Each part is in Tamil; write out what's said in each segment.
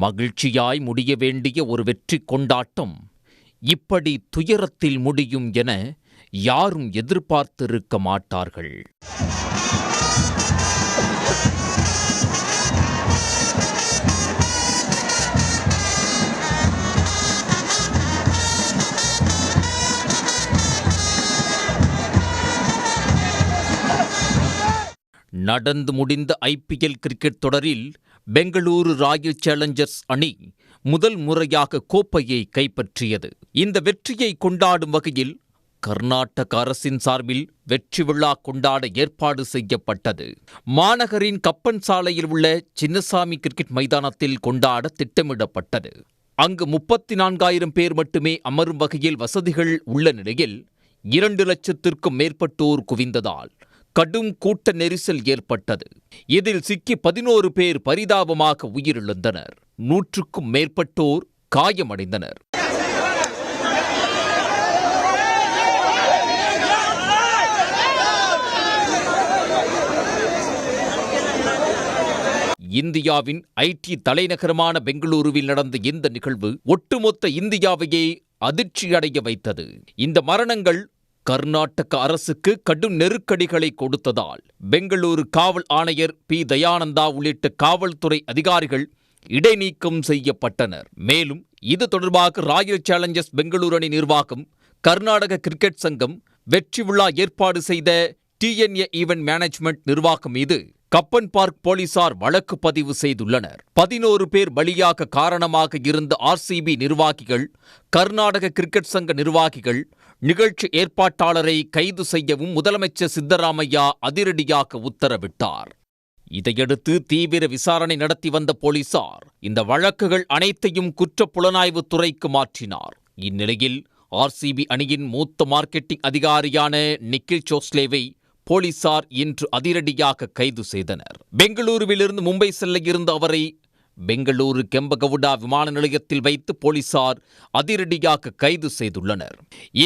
மகிழ்ச்சியாய் முடிய வேண்டிய ஒரு வெற்றி கொண்டாட்டம் இப்படி துயரத்தில் முடியும் என யாரும் எதிர்பார்த்திருக்க மாட்டார்கள். நடந்து முடிந்த IPL கிரிக்கெட் தொடரில் பெங்களூரு ராயல் சேலஞ்சர்ஸ் அணி முதல் முறையாக கோப்பையை கைப்பற்றியது. இந்த வெற்றியை கொண்டாடும் வகையில் கர்நாடக அரசின் சார்பில் வெற்றி விழா கொண்டாட ஏற்பாடு செய்யப்பட்டது. மாநகரின் கப்பன் சாலையில் உள்ள சின்னசாமி கிரிக்கெட் மைதானத்தில் கொண்டாட திட்டமிடப்பட்டது. அங்கு 34,000 பேர் மட்டுமே அமரும் வகையில் வசதிகள் உள்ள நிலையில் 2 லட்சத்திற்கும் மேற்பட்டோர் குவிந்ததால் கடும் கூட்ட நெரிசல் ஏற்பட்டது. இதில் சிக்கி 11 பேர் பரிதாபமாக உயிரிழந்தனர். 100க்கும் மேற்பட்டோர் காயமடைந்தனர். இந்தியாவின் IT தலைநகரமான பெங்களூருவில் நடந்த இந்த நிகழ்வு ஒட்டுமொத்த இந்தியாவையே அதிர்ச்சியடைய வைத்தது. இந்த மரணங்கள் கர்நாடக அரசுக்கு கடும் நெருக்கடிகளை கொடுத்ததால் பெங்களூரு காவல் ஆணையர் P. தயானந்தா உள்ளிட்ட காவல்துறை அதிகாரிகள் இடைநீக்கம் செய்யப்பட்டனர். மேலும் இது தொடர்பாக ராயல் சேலஞ்சர்ஸ் பெங்களூரு அணி நிர்வாகம், கர்நாடக கிரிக்கெட் சங்கம், வெற்றி விழா ஏற்பாடு செய்த TNA ஈவென்ட் மேனேஜ்மெண்ட் நிர்வாகம் மீது கப்பன் பார்க் போலீசார் வழக்கு பதிவு செய்துள்ளனர். 11 பேர் பலியாக காரணமாக இருந்த RCB நிர்வாகிகள், கர்நாடக கிரிக்கெட் சங்க நிர்வாகிகள், நிகழ்ச்சி ஏற்பாட்டாளரை கைது செய்யவும் முதலமைச்சர் சித்தராமையா அதிரடியாக உத்தரவிட்டார். இதையடுத்து தீவிர விசாரணை நடத்தி வந்த போலீசார் இந்த வழக்குகள் அனைத்தையும் குற்றப்புலனாய்வு துறைக்கு மாற்றினார். இந்நிலையில் RCB அணியின் மூத்த மார்க்கெட்டிங் அதிகாரியான நிக்கில் சோஸ்லேவை போலீசார் இன்று அதிரடியாக கைது செய்தனர். பெங்களூருவிலிருந்து மும்பை செல்ல இருந்த அவரை பெங்களூரு கெம்பகவுடா விமான நிலையத்தில் வைத்து போலீசார் அதிரடியாக கைது செய்துள்ளனர்.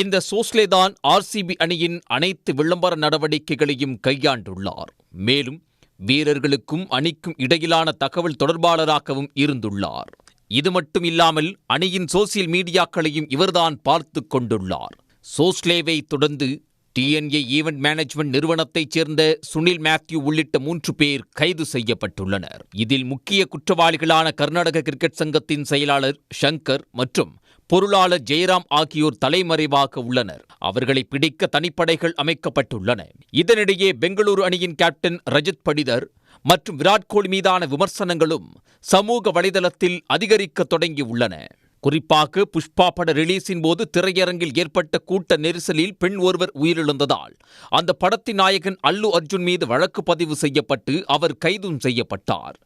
இந்த சோஸ்லேதான் RCB அணியின் அனைத்து விளம்பர நடவடிக்கைகளையும் கையாண்டுள்ளார். மேலும் வீரர்களுக்கும் அணிக்கும் இடையிலான தகவல் தொடர்பாளராகவும் இருந்துள்ளார். இது மட்டும் இல்லாமல் அணியின் சோசியல் மீடியாக்களையும் இவர்தான் பார்த்து கொண்டுள்ளார். சோஸ்லேவை தொடர்ந்து TNA ஈவென்ட் மேனேஜ்மெண்ட் நிறுவனத்தைச் சேர்ந்த சுனில் மேத்யூ உள்ளிட்ட 3 பேர் கைது செய்யப்பட்டுள்ளனர். இதில் முக்கிய குற்றவாளிகளான கர்நாடக கிரிக்கெட் சங்கத்தின் செயலாளர் ஷங்கர் மற்றும் பொருளாளர் ஜெயராம் ஆகியோர் தலைமறைவாக உள்ளனர். அவர்களை பிடிக்க தனிப்படைகள் அமைக்கப்பட்டுள்ளன. இதனிடையே பெங்களூரு அணியின் கேப்டன் ரஜத் படிதர் மற்றும் விராட் கோலி மீதான விமர்சனங்களும் சமூக வலைதளத்தில் அதிகரிக்க தொடங்கியுள்ளன. குறிப்பாக புஷ்பா பட ரிலீஸின் போது திரையரங்கில் ஏற்பட்ட கூட்ட நெரிசலில் பெண் ஒருவர் உயிரிழந்ததால் அந்த படத்தின் நாயகன் அல்லு அர்ஜுன் மீது வழக்கு பதிவு செய்யப்பட்டு அவர் கைதும் செய்யப்பட்டார்.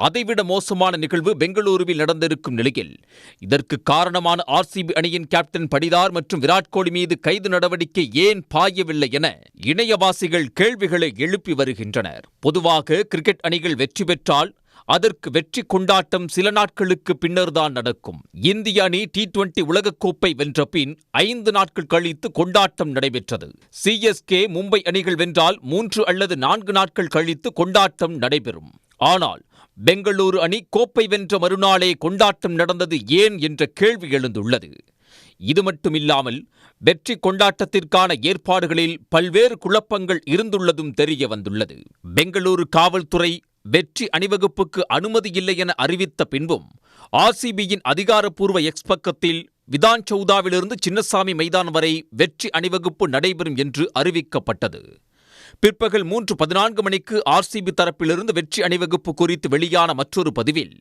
அதைவிட மோசமான நிகழ்வு பெங்களூருவில் நடந்திருக்கும் நிலையில் இதற்கு காரணமான RCB அணியின் கேப்டன் படிதார் மற்றும் விராட் கோலி மீது கைது நடவடிக்கை ஏன் பாயவில்லை என இணையவாசிகள் கேள்விகளை எழுப்பி வருகின்றனர். பொதுவாக கிரிக்கெட் அணிகள் வெற்றி பெற்றால் அதற்கு வெற்றி கொண்டாட்டம் சில நாட்களுக்கு பின்னர்தான் நடக்கும். இந்திய அணி T20 உலகக்கோப்பை வென்ற பின் 5 நாட்கள் கழித்து கொண்டாட்டம் நடைபெற்றது. CSK, மும்பை அணிகள் வென்றால் 3 அல்லது 4 நாட்கள் கழித்து கொண்டாட்டம் நடைபெறும். ஆனால் பெங்களூரு அணி கோப்பை வென்ற மறுநாளே கொண்டாட்டம் நடந்தது ஏன் என்ற கேள்வி எழுந்துள்ளது. இது மட்டுமில்லாமல் வெற்றி கொண்டாட்டத்திற்கான ஏற்பாடுகளில் பல்வேறு குழப்பங்கள் இருந்துள்ளதும் தெரிய வந்துள்ளது. பெங்களூரு காவல்துறை வெற்றி அணிவகுப்புக்கு அனுமதி இல்லை என அறிவித்த பின்பும் RCBயின் அதிகாரப்பூர்வ எக்ஸ் பக்கத்தில் விதான் சௌதாவிலிருந்து சின்னசாமி மைதானம் வரை வெற்றி அணிவகுப்பு நடைபெறும் என்று அறிவிக்கப்பட்டது. பிற்பகல் 3:14 மணிக்கு RCB தரப்பிலிருந்து வெற்றி அணிவகுப்பு குறித்து வெளியான மற்றொரு பதிவில்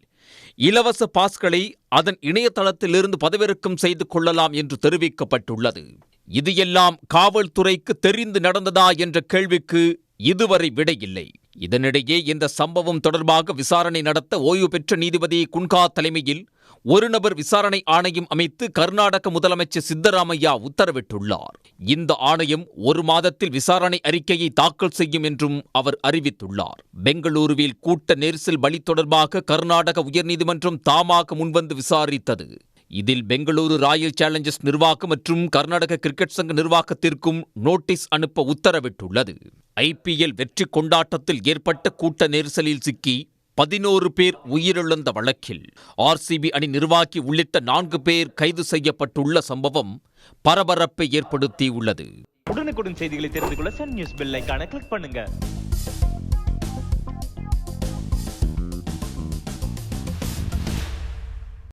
இலவச பாஸ்களை அதன் இணையதளத்திலிருந்து பதிவிறக்கம் செய்து கொள்ளலாம் என்று தெரிவிக்கப்பட்டுள்ளது. இது எல்லாம் காவல்துறைக்கு தெரிந்து நடந்ததா என்ற கேள்விக்கு இதுவரை விடையில்லை. இதனிடையே இந்த சம்பவம் தொடர்பாக விசாரணை நடத்த ஓய்வு பெற்ற நீதிபதி குன்கா தலைமையில் ஒரு நபர் விசாரணை ஆணையம் அமைத்து கர்நாடக முதலமைச்சர் சித்தராமையா உத்தரவிட்டுள்ளார். இந்த ஆணையம் 1 மாதத்தில் விசாரணை அறிக்கையை தாக்கல் செய்யும் என்றும் அவர் அறிவித்துள்ளார். பெங்களூருவில் கூட்ட நெரிசல் பலி தொடர்பாக கர்நாடக உயர்நீதிமன்றம் தாமாக முன்வந்து விசாரித்தது. இதில் பெங்களூரு ராயல் சேலஞ்சர்ஸ் நிர்வாகம் மற்றும் கர்நாடக கிரிக்கெட் சங்க நிர்வாகத்திற்கும் நோட்டீஸ் அனுப்ப உத்தரவிட்டுள்ளது. IPL வெற்றி கொண்டாட்டத்தில் ஏற்பட்ட கூட்ட நெரிசலில் சிக்கி 11 பேர் உயிரிழந்த வழக்கில் RCB அணி நிர்வாகி உள்ளிட்ட 4 பேர் கைது செய்யப்பட்டுள்ள சம்பவம் பரபரப்பை ஏற்படுத்தியுள்ளது. உடனுக்குடன் செய்திகளை தெரிந்து கொள்ள சன் நியூஸ் பெல் ஐகானை கிளிக் பண்ணுங்க.